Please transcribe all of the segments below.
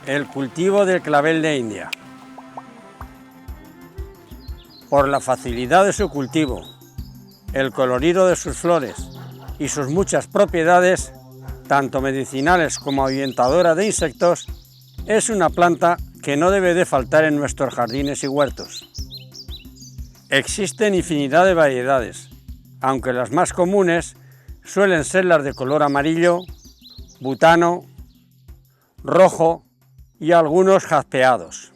El cultivo del clavel de India. Por la facilidad de su cultivo, el colorido de sus flores y sus muchas propiedades, tanto medicinales como ahuyentadora de insectos, es una planta que no debe de faltar en nuestros jardines y huertos. Existen infinidad de variedades, aunque las más comunes suelen ser las de color amarillo, butano, rojo y algunos jaspeados.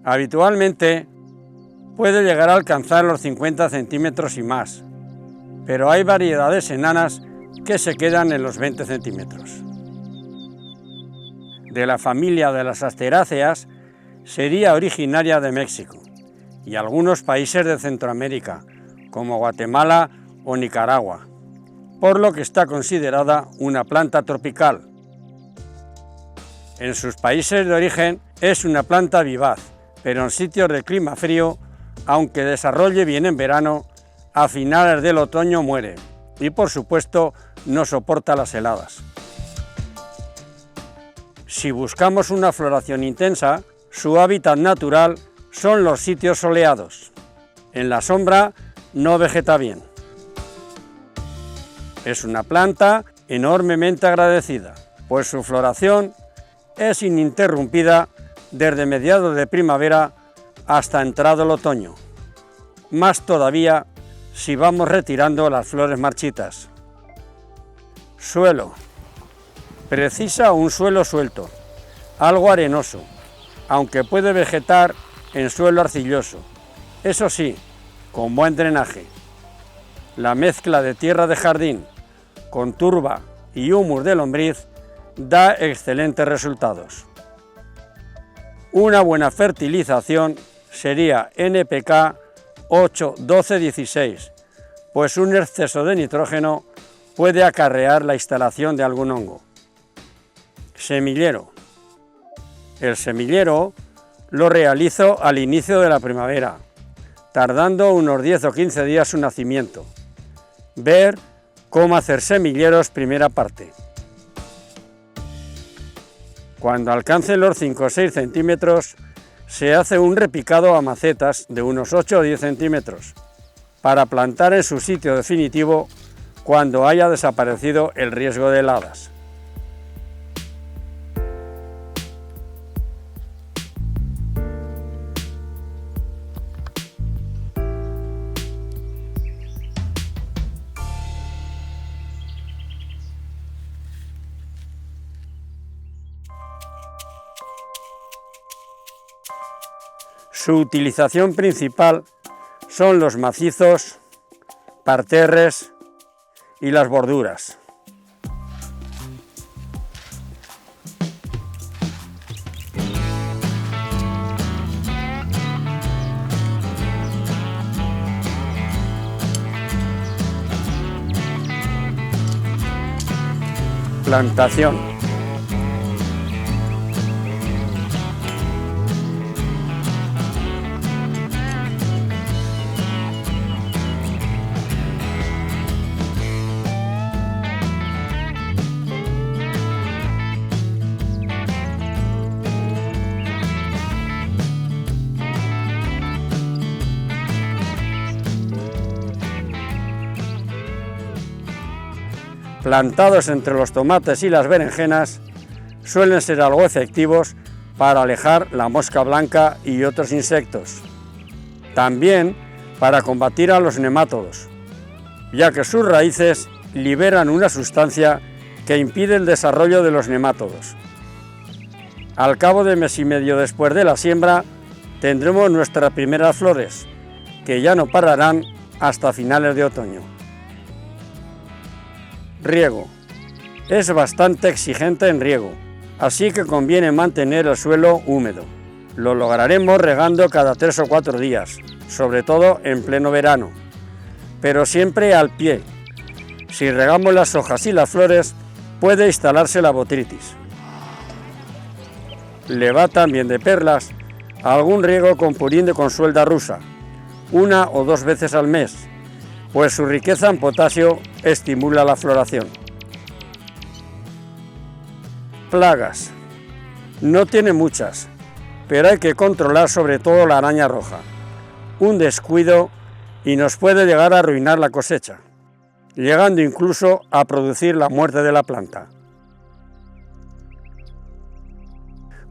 Habitualmente puede llegar a alcanzar los 50 centímetros y más, pero hay variedades enanas que se quedan en los 20 centímetros. De la familia de las asteráceas, sería originaria de México y algunos países de Centroamérica, como Guatemala o Nicaragua, por lo que está considerada una planta tropical. En sus países de origen es una planta vivaz, pero en sitios de clima frío, aunque desarrolle bien en verano, a finales del otoño muere y por supuesto no soporta las heladas. Si buscamos una floración intensa, su hábitat natural son los sitios soleados. En la sombra no vegeta bien. Es una planta enormemente agradecida, pues su floración es ininterrumpida desde mediados de primavera hasta entrado el otoño. Más todavía si vamos retirando las flores marchitas. Suelo. Precisa un suelo suelto, algo arenoso, aunque puede vegetar en suelo arcilloso. Eso sí, con buen drenaje. La mezcla de tierra de jardín con turba y humus de lombriz da excelentes resultados. Una buena fertilización sería NPK 8-12-16, pues un exceso de nitrógeno puede acarrear la instalación de algún hongo. Semillero. El semillero lo realizo al inicio de la primavera, tardando unos 10 o 15 días su nacimiento. Ver cómo hacer semilleros, primera parte. Cuando alcancen los 5 o 6 centímetros, se hace un repicado a macetas de unos 8 o 10 centímetros, para plantar en su sitio definitivo cuando haya desaparecido el riesgo de heladas. Su utilización principal son los macizos, parterres y las borduras. Plantación. Plantados entre los tomates y las berenjenas, suelen ser algo efectivos para alejar la mosca blanca y otros insectos. También para combatir a los nemátodos, ya que sus raíces liberan una sustancia que impide el desarrollo de los nemátodos. Al cabo de mes y medio después de la siembra, tendremos nuestras primeras flores, que ya no pararán hasta finales de otoño. Riego. Es bastante exigente en riego, así que conviene mantener el suelo húmedo. Lo lograremos regando cada 3 o 4 días, sobre todo en pleno verano, pero siempre al pie. Si regamos las hojas y las flores, puede instalarse la botrytis. Le va también de perlas algún riego con purín de consuelda rusa, 1 o 2 veces al mes, pues su riqueza en potasio estimula la floración. Plagas. No tiene muchas, pero hay que controlar sobre todo la araña roja. Un descuido y nos puede llegar a arruinar la cosecha, llegando incluso a producir la muerte de la planta.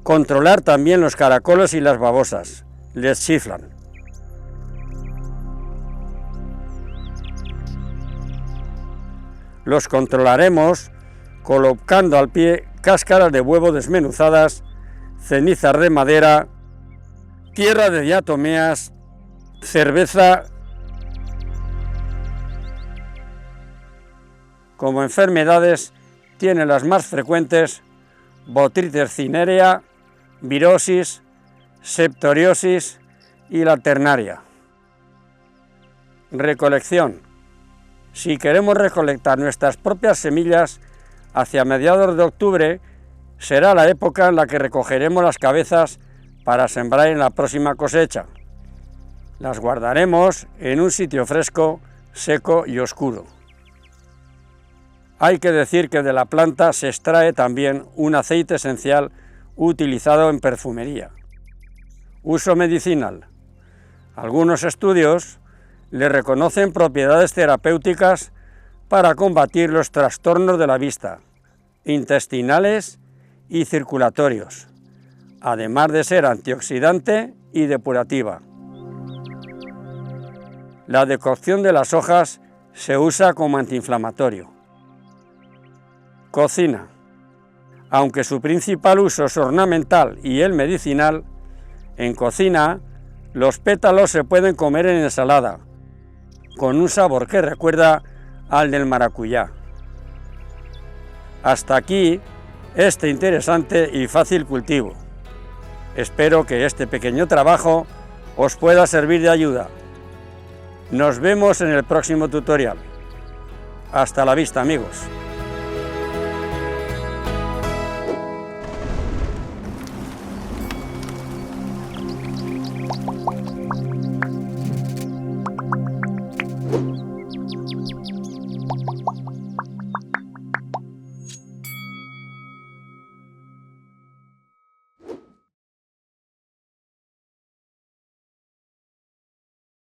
Controlar también los caracoles y las babosas, les chiflan. Los controlaremos colocando al pie cáscaras de huevo desmenuzadas, cenizas de madera, tierra de diatomeas, cerveza. Como enfermedades tienen las más frecuentes Botrytis cinerea, virosis, septoriosis y la ternaria. Recolección. Si queremos recolectar nuestras propias semillas, hacia mediados de octubre será la época en la que recogeremos las cabezas para sembrar en la próxima cosecha. Las guardaremos en un sitio fresco, seco y oscuro. Hay que decir que de la planta se extrae también un aceite esencial utilizado en perfumería. Uso medicinal. Algunos estudios le reconocen propiedades terapéuticas para combatir los trastornos de la vista, intestinales y circulatorios, además de ser antioxidante y depurativa. La decocción de las hojas se usa como antiinflamatorio. Cocina. Aunque su principal uso es ornamental y el medicinal, en cocina los pétalos se pueden comer en ensalada, con un sabor que recuerda al del maracuyá. Hasta aquí este interesante y fácil cultivo. Espero que este pequeño trabajo os pueda servir de ayuda. Nos vemos en el próximo tutorial. Hasta la vista, amigos.